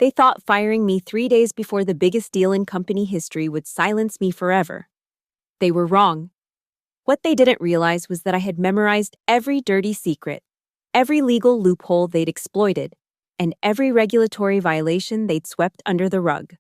They thought firing me 3 days before the biggest deal in company history would silence me forever. They were wrong. What they didn't realize was that I had memorized every dirty secret, every legal loophole they'd exploited, and every regulatory violation they'd swept under the rug.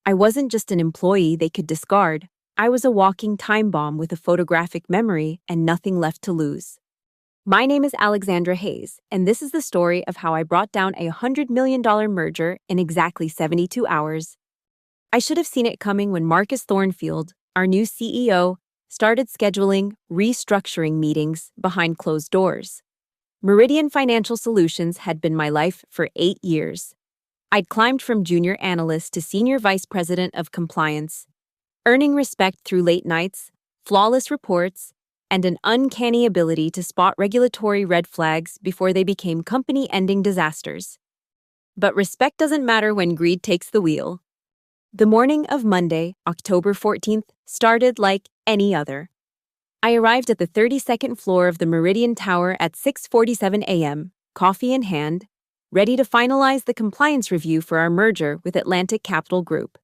I wasn't just an employee they could discard. I was a walking time bomb with a photographic memory and nothing left to lose. My name is Alexandra Hayes, and this is the story of how I brought down a $100 million merger in exactly 72 hours. I should have seen it coming when Marcus Thornfield, our new CEO, started scheduling restructuring meetings behind closed doors. Meridian Financial Solutions had been my life for 8 years. I'd climbed from junior analyst to senior vice president of compliance, earning respect through late nights, flawless reports, and an uncanny ability to spot regulatory red flags before they became company-ending disasters. But respect doesn't matter when greed takes the wheel. The morning of Monday, October 14th, started like any other. I arrived at the 32nd floor of the Meridian Tower at 6:47 a.m., coffee in hand, ready to finalize the compliance review for our merger with Atlantic Capital Group.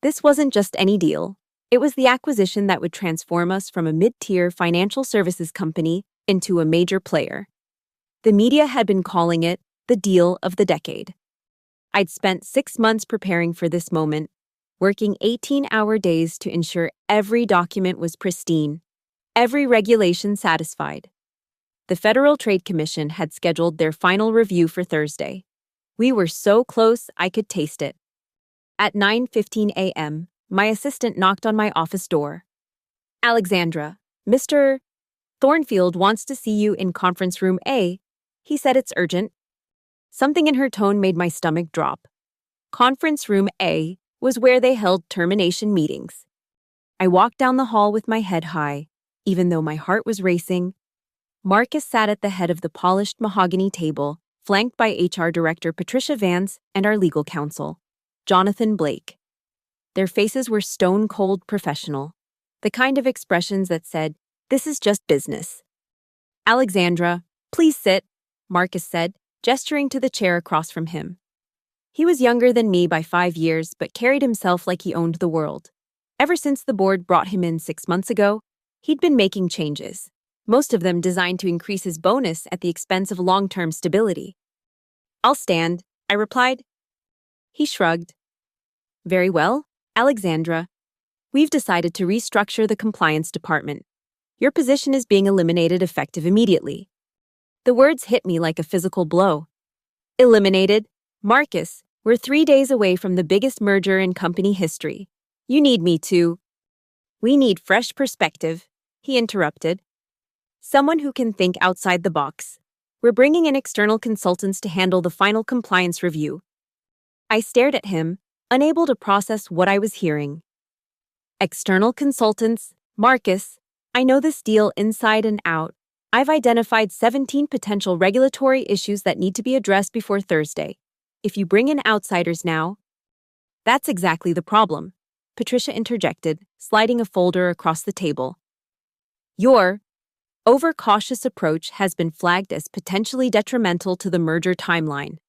This wasn't just any deal. It was the acquisition that would transform us from a mid-tier financial services company into a major player. The media had been calling it the deal of the decade. I'd spent 6 months preparing for this moment, working 18-hour days to ensure every document was pristine, every regulation satisfied. The Federal Trade Commission had scheduled their final review for Thursday. We were so close I could taste it. At 9:15 a.m., my assistant knocked on my office door. "Alexandra, Mr. Thornfield wants to see you in conference room A. He said it's urgent." Something in her tone made my stomach drop. Conference room A was where they held termination meetings. I walked down the hall with my head high, even though my heart was racing. Marcus sat at the head of the polished mahogany table, flanked by HR Director Patricia Vance and our legal counsel, Jonathan Blake. Their faces were stone-cold professional, the kind of expressions that said, "This is just business." "Alexandra, please sit," Marcus said, gesturing to the chair across from him. He was younger than me by 5 years, but carried himself like he owned the world. Ever since the board brought him in 6 months ago, he'd been making changes, most of them designed to increase his bonus at the expense of long-term stability. "I'll stand," I replied. He shrugged. "Very well, Alexandra. We've decided to restructure the compliance department. Your position is being eliminated effective immediately." The words hit me like a physical blow. "Eliminated? Marcus, we're 3 days away from the biggest merger in company history. You need me to—" "We need fresh perspective," he interrupted. "Someone who can think outside the box. We're bringing in external consultants to handle the final compliance review." I stared at him, unable to process what I was hearing. "External consultants? Marcus, I know this deal inside and out. I've identified 17 potential regulatory issues that need to be addressed before Thursday. If you bring in outsiders now—" "That's exactly the problem," Patricia interjected, sliding a folder across the table. "Your overcautious approach has been flagged as potentially detrimental to the merger timeline.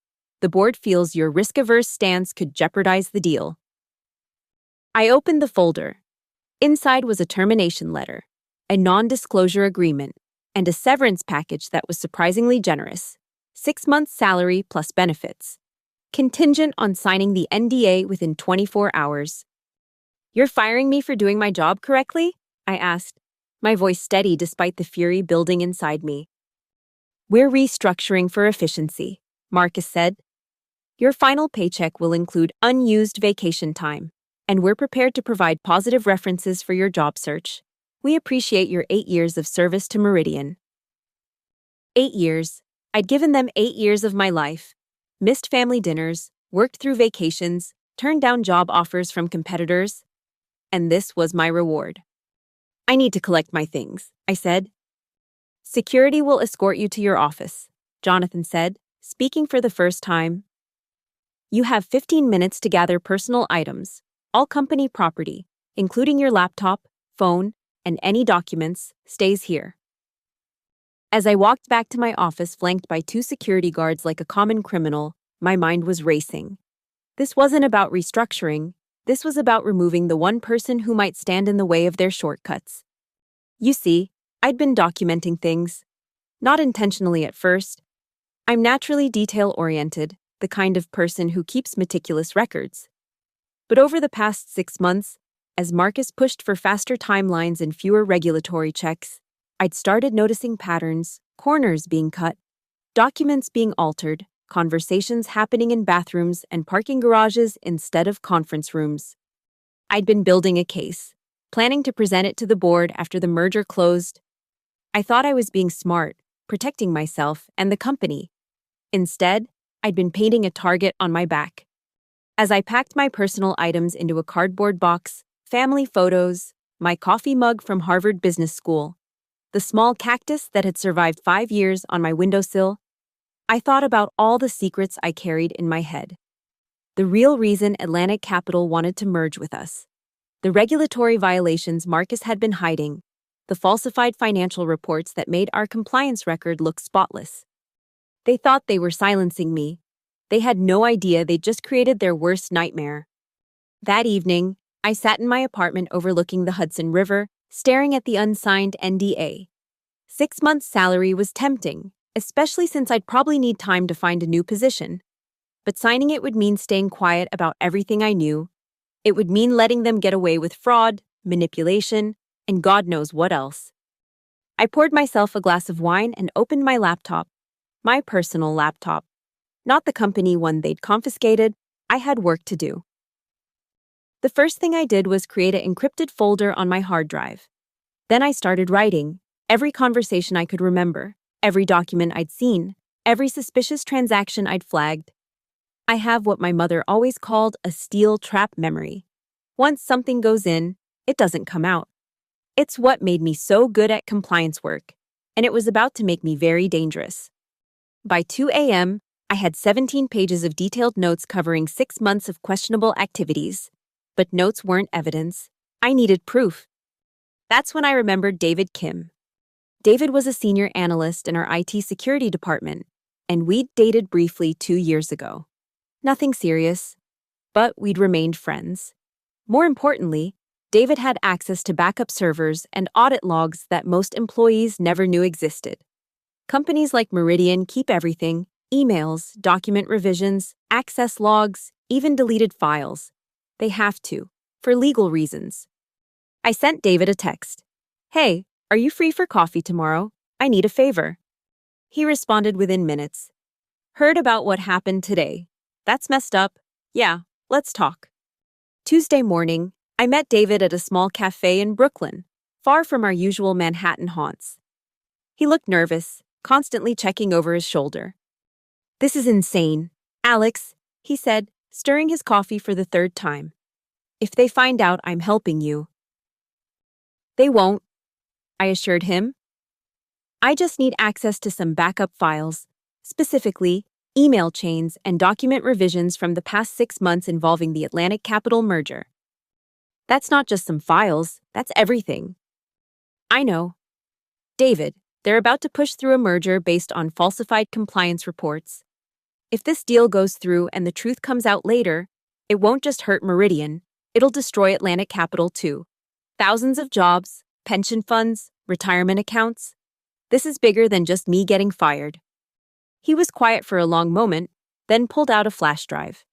The board feels your risk-averse stance could jeopardize the deal." I opened the folder. Inside was a termination letter, a non-disclosure agreement, and a severance package that was surprisingly generous. 6 months' salary plus benefits. Contingent on signing the NDA within 24 hours. "You're firing me for doing my job correctly?" I asked, my voice steady despite the fury building inside me. "We're restructuring for efficiency," Marcus said. "Your final paycheck will include unused vacation time, and we're prepared to provide positive references for your job search. We appreciate your 8 years of service to Meridian." 8 years. I'd given them 8 years of my life. Missed family dinners, worked through vacations, turned down job offers from competitors. And this was my reward. "I need to collect my things," I said. "Security will escort you to your office," Jonathan said, speaking for the first time. "You have 15 minutes to gather personal items, all company property, including your laptop, phone, and any documents, stays here." As I walked back to my office flanked by 2 security guards like a common criminal, my mind was racing. This wasn't about restructuring, this was about removing the one person who might stand in the way of their shortcuts. You see, I'd been documenting things. Not intentionally at first. I'm naturally detail-oriented, the kind of person who keeps meticulous records. But over the past 6 months, as Marcus pushed for faster timelines and fewer regulatory checks, I'd started noticing patterns, corners being cut, documents being altered, conversations happening in bathrooms and parking garages instead of conference rooms. I'd been building a case, planning to present it to the board after the merger closed. I thought I was being smart, protecting myself and the company. Instead, I'd been painting a target on my back. As I packed my personal items into a cardboard box, family photos, my coffee mug from Harvard Business School, the small cactus that had survived 5 years on my windowsill, I thought about all the secrets I carried in my head. The real reason Atlantic Capital wanted to merge with us. The regulatory violations Marcus had been hiding. The falsified financial reports that made our compliance record look spotless. They thought they were silencing me. They had no idea they'd just created their worst nightmare. That evening, I sat in my apartment overlooking the Hudson River, staring at the unsigned NDA. 6 months' salary was tempting, especially since I'd probably need time to find a new position. But signing it would mean staying quiet about everything I knew. It would mean letting them get away with fraud, manipulation, and God knows what else. I poured myself a glass of wine and opened my laptop. My personal laptop. Not the company one they'd confiscated. I had work to do. The first thing I did was create an encrypted folder on my hard drive. Then I started writing every conversation I could remember, every document I'd seen, every suspicious transaction I'd flagged. I have what my mother always called a steel trap memory. Once something goes in, it doesn't come out. It's what made me so good at compliance work, and it was about to make me very dangerous. By 2 a.m., I had 17 pages of detailed notes covering 6 months of questionable activities. But notes weren't evidence. I needed proof. That's when I remembered David Kim. David was a senior analyst in our IT security department, and we'd dated briefly 2 years ago. Nothing serious, but we'd remained friends. More importantly, David had access to backup servers and audit logs that most employees never knew existed. Companies like Meridian keep everything: emails, document revisions, access logs, even deleted files. They have to, for legal reasons. I sent David a text. "Hey, are you free for coffee tomorrow? I need a favor." He responded within minutes. "Heard about what happened today. That's messed up. Yeah, let's talk." Tuesday morning, I met David at a small cafe in Brooklyn, far from our usual Manhattan haunts. He looked nervous, constantly checking over his shoulder. "This is insane, Alex," he said, stirring his coffee for the 3rd time. "If they find out I'm helping you." "They won't," I assured him. "I just need access to some backup files, specifically email chains and document revisions from the past 6 months involving the Atlantic Capital merger." "That's not just some files, that's everything." "I know." "David, they're about to push through a merger based on falsified compliance reports. If this deal goes through and the truth comes out later, it won't just hurt Meridian, it'll destroy Atlantic Capital too. Thousands of jobs, pension funds, retirement accounts. This is bigger than just me getting fired." He was quiet for a long moment, then pulled out a flash drive.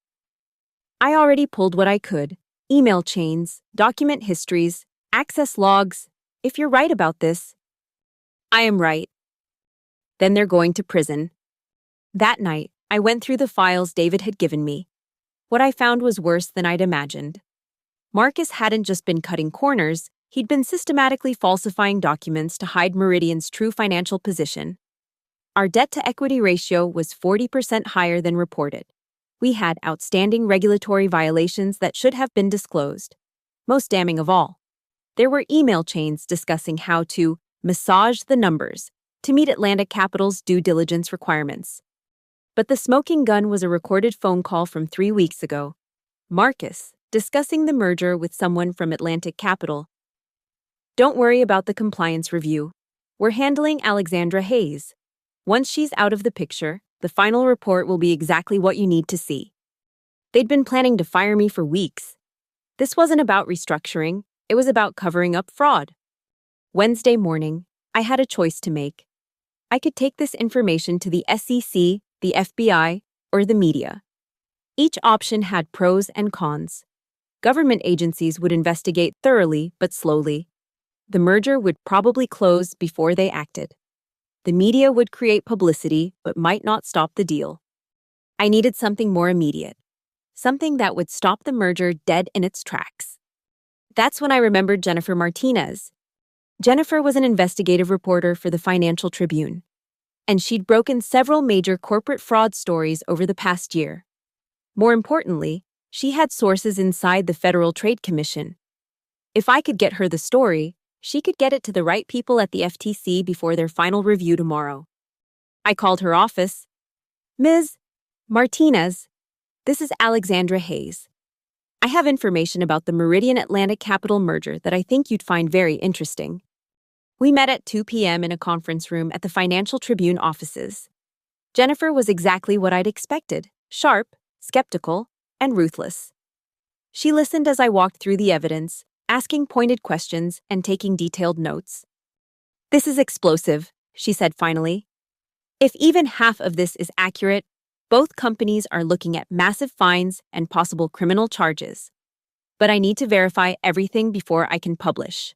"I already pulled what I could: email chains, document histories, access logs. If you're right about this." "I am right." "Then they're going to prison." That night, I went through the files David had given me. What I found was worse than I'd imagined. Marcus hadn't just been cutting corners, he'd been systematically falsifying documents to hide Meridian's true financial position. Our debt-to-equity ratio was 40% higher than reported. We had outstanding regulatory violations that should have been disclosed. Most damning of all, there were email chains discussing how to massage the numbers to meet Atlantic Capital's due diligence requirements. But the smoking gun was a recorded phone call from 3 weeks ago. Marcus, discussing the merger with someone from Atlantic Capital. "Don't worry about the compliance review. We're handling Alexandra Hayes. Once she's out of the picture, the final report will be exactly what you need to see." They'd been planning to fire me for weeks. This wasn't about restructuring, it was about covering up fraud. Wednesday morning, I had a choice to make. I could take this information to the SEC, the FBI, or the media. Each option had pros and cons. Government agencies would investigate thoroughly but slowly. The merger would probably close before they acted. The media would create publicity but might not stop the deal. I needed something more immediate, something that would stop the merger dead in its tracks. That's when I remembered Jennifer Martinez. Jennifer was an investigative reporter for the Financial Tribune, and she'd broken several major corporate fraud stories over the past year. More importantly, she had sources inside the Federal Trade Commission. If I could get her the story, she could get it to the right people at the FTC before their final review tomorrow. I called her office. Ms. Martinez, this is Alexandra Hayes. I have information about the Meridian Atlantic Capital merger that I think you'd find very interesting. We met at 2 p.m. in a conference room at the Financial Tribune offices. Jennifer was exactly what I'd expected, sharp, skeptical, and ruthless. She listened as I walked through the evidence, asking pointed questions and taking detailed notes. This is explosive, she said finally. If even half of this is accurate, both companies are looking at massive fines and possible criminal charges. But I need to verify everything before I can publish.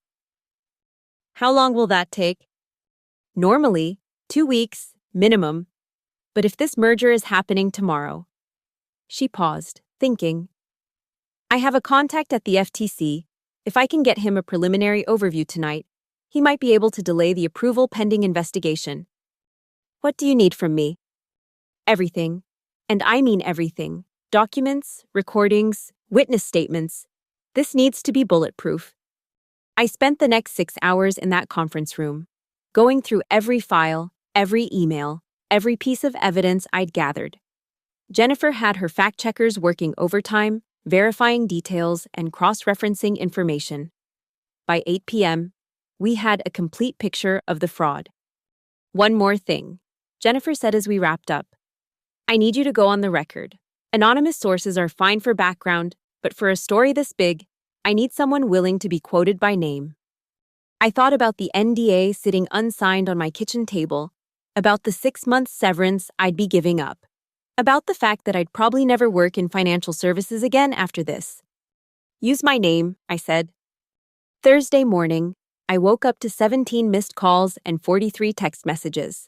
How long will that take? Normally, 2 weeks, minimum. But if this merger is happening tomorrow. She paused, thinking. I have a contact at the FTC. If I can get him a preliminary overview tonight, he might be able to delay the approval pending investigation. What do you need from me? Everything. And I mean everything. Documents, recordings, witness statements. This needs to be bulletproof. I spent the next 6 hours in that conference room, going through every file, every email, every piece of evidence I'd gathered. Jennifer had her fact-checkers working overtime, verifying details and cross-referencing information. By 8 p.m., we had a complete picture of the fraud. One more thing, Jennifer said as we wrapped up. I need you to go on the record. Anonymous sources are fine for background, but for a story this big, I need someone willing to be quoted by name. I thought about the NDA sitting unsigned on my kitchen table, about the 6-month severance I'd be giving up, about the fact that I'd probably never work in financial services again after this. Use my name, I said. Thursday morning, I woke up to 17 missed calls and 43 text messages.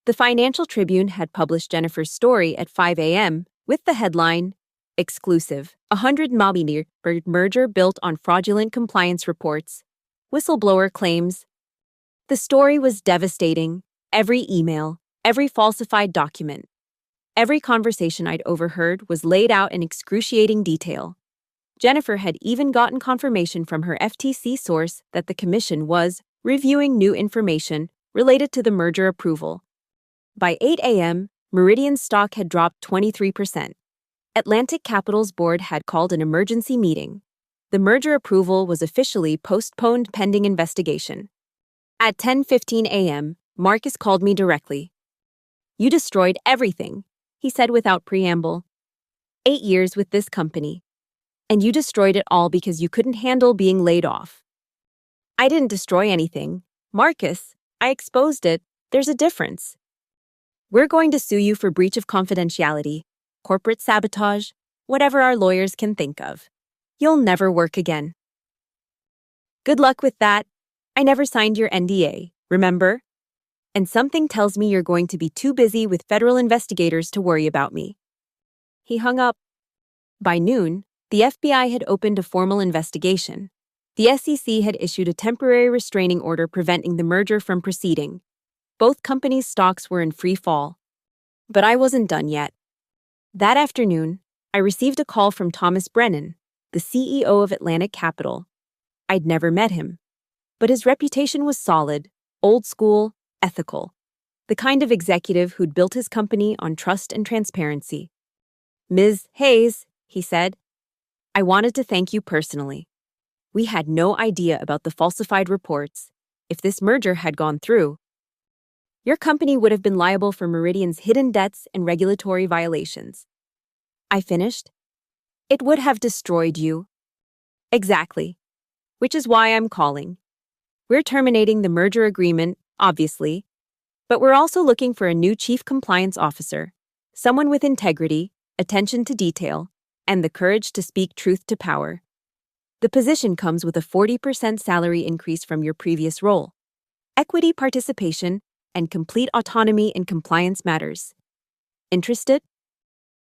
The Financial Tribune had published Jennifer's story at 5 a.m. with the headline, Exclusive, 100 Mobile merger built on fraudulent compliance reports. Whistleblower claims. The story was devastating. Every email, every falsified document, every conversation I'd overheard was laid out in excruciating detail. Jennifer had even gotten confirmation from her FTC source that the commission was reviewing new information related to the merger approval. By 8 a.m., Meridian's stock had dropped 23%. Atlantic Capital's board had called an emergency meeting. The merger approval was officially postponed pending investigation. At 10:15 a.m., Marcus called me directly. You destroyed everything, he said without preamble. 8 years with this company. And you destroyed it all because you couldn't handle being laid off. I didn't destroy anything. Marcus, I exposed it. There's a difference. We're going to sue you for breach of confidentiality, corporate sabotage, whatever our lawyers can think of. You'll never work again. Good luck with that. I never signed your NDA, remember? And something tells me you're going to be too busy with federal investigators to worry about me. He hung up. By noon, the FBI had opened a formal investigation. The SEC had issued a temporary restraining order preventing the merger from proceeding. Both companies' stocks were in free fall. But I wasn't done yet. That afternoon, I received a call from Thomas Brennan, the CEO of Atlantic Capital. I'd never met him, but his reputation was solid, old school, ethical, the kind of executive who'd built his company on trust and transparency. Ms. Hayes, he said, I wanted to thank you personally. We had no idea about the falsified reports. If this merger had gone through, your company would have been liable for Meridian's hidden debts and regulatory violations. I finished, It would have destroyed you. Exactly. Which is why I'm calling. We're terminating the merger agreement, obviously, but we're also looking for a new chief compliance officer, someone with integrity, attention to detail, and the courage to speak truth to power. The position comes with a 40% salary increase from your previous role, equity participation, and complete autonomy in compliance matters. Interested?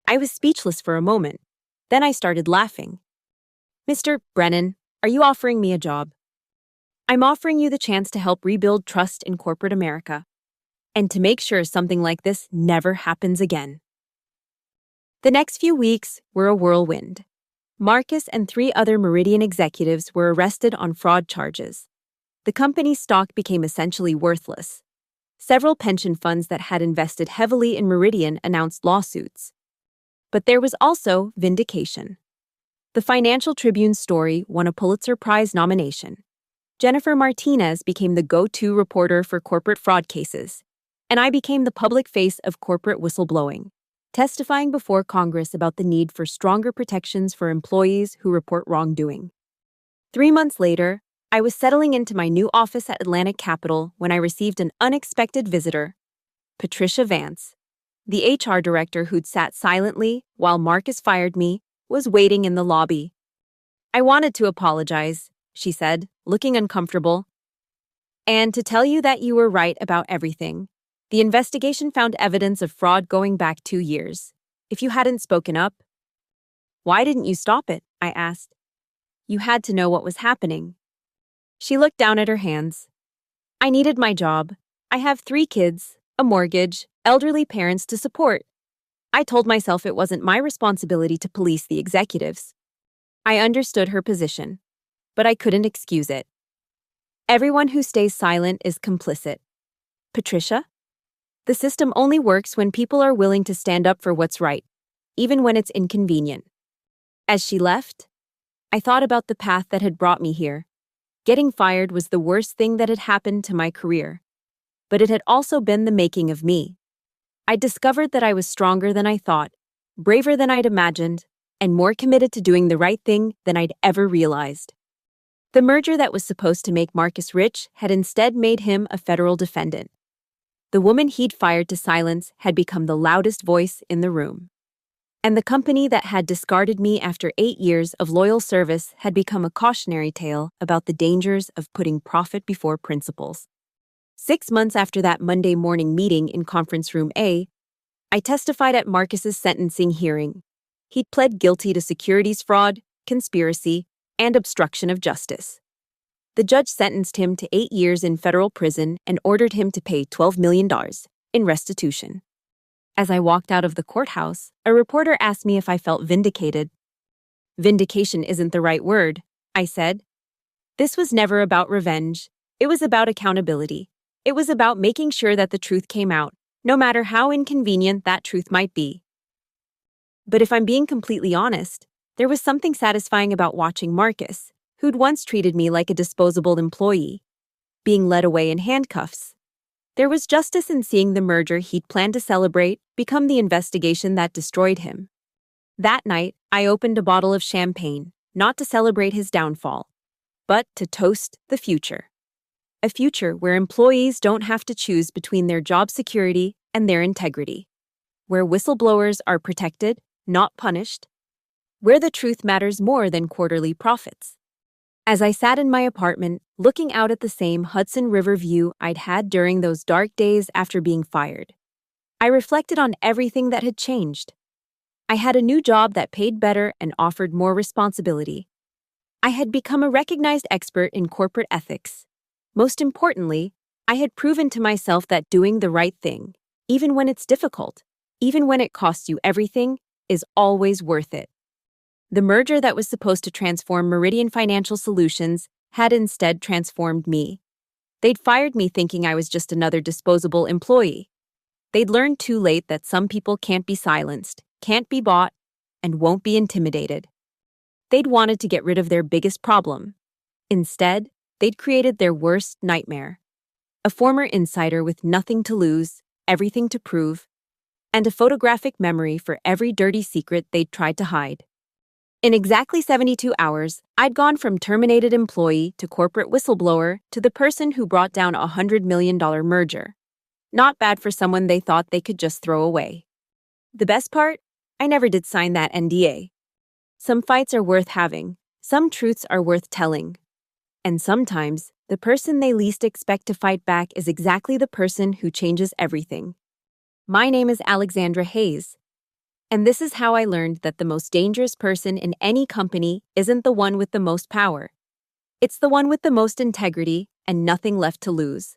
I was speechless for a moment. Then I started laughing. Mr. Brennan, are you offering me a job? I'm offering you the chance to help rebuild trust in corporate America, and to make sure something like this never happens again. The next few weeks were a whirlwind. Marcus and 3 other Meridian executives were arrested on fraud charges. The company's stock became essentially worthless. Several pension funds that had invested heavily in Meridian announced lawsuits. But there was also vindication. The Financial Tribune's story won a Pulitzer Prize nomination. Jennifer Martinez became the go-to reporter for corporate fraud cases, and I became the public face of corporate whistleblowing, testifying before Congress about the need for stronger protections for employees who report wrongdoing. 3 months later, I was settling into my new office at Atlantic Capital when I received an unexpected visitor. Patricia Vance, the HR director who'd sat silently while Marcus fired me, was waiting in the lobby. I wanted to apologize, she said, looking uncomfortable, and to tell you that you were right about everything. The investigation found evidence of fraud going back 2 years. If you hadn't spoken up, why didn't you stop it? I asked. You had to know what was happening. She looked down at her hands. I needed my job. I have 3 kids, a mortgage, elderly parents to support. I told myself it wasn't my responsibility to police the executives. I understood her position, but I couldn't excuse it. Everyone who stays silent is complicit. Patricia? The system only works when people are willing to stand up for what's right, even when it's inconvenient. As she left, I thought about the path that had brought me here. Getting fired was the worst thing that had happened to my career, but it had also been the making of me. I discovered that I was stronger than I thought, braver than I'd imagined, and more committed to doing the right thing than I'd ever realized. The merger that was supposed to make Marcus rich had instead made him a federal defendant. The woman he'd fired to silence had become the loudest voice in the room. And the company that had discarded me after 8 years of loyal service had become a cautionary tale about the dangers of putting profit before principles. 6 months after that Monday morning meeting in Conference Room A, I testified at Marcus's sentencing hearing. He'd pled guilty to securities fraud, conspiracy, and obstruction of justice. The judge sentenced him to 8 years in federal prison and ordered him to pay $12 million in restitution. As I walked out of the courthouse, a reporter asked me if I felt vindicated. Vindication isn't the right word, I said. This was never about revenge. It was about accountability. It was about making sure that the truth came out, no matter how inconvenient that truth might be. But if I'm being completely honest, there was something satisfying about watching Marcus, who'd once treated me like a disposable employee, being led away in handcuffs. There was justice in seeing the merger he'd planned to celebrate become the investigation that destroyed him. That night, I opened a bottle of champagne, not to celebrate his downfall, but to toast the future. A future where employees don't have to choose between their job security and their integrity. Where whistleblowers are protected, not punished. Where the truth matters more than quarterly profits. As I sat in my apartment, looking out at the same Hudson River view I'd had during those dark days after being fired, I reflected on everything that had changed. I had a new job that paid better and offered more responsibility. I had become a recognized expert in corporate ethics. Most importantly, I had proven to myself that doing the right thing, even when it's difficult, even when it costs you everything, is always worth it. The merger that was supposed to transform Meridian Financial Solutions had instead transformed me. They'd fired me thinking I was just another disposable employee. They'd learned too late that some people can't be silenced, can't be bought, and won't be intimidated. They'd wanted to get rid of their biggest problem. Instead, they'd created their worst nightmare. A former insider with nothing to lose, everything to prove, and a photographic memory for every dirty secret they'd tried to hide. In exactly 72 hours, I'd gone from terminated employee to corporate whistleblower to the person who brought down a $100 million merger. Not bad for someone they thought they could just throw away. The best part? I never did sign that NDA. Some fights are worth having, some truths are worth telling. And sometimes, the person they least expect to fight back is exactly the person who changes everything. My name is Alexandra Hayes. And this is how I learned that the most dangerous person in any company isn't the one with the most power. It's the one with the most integrity and nothing left to lose.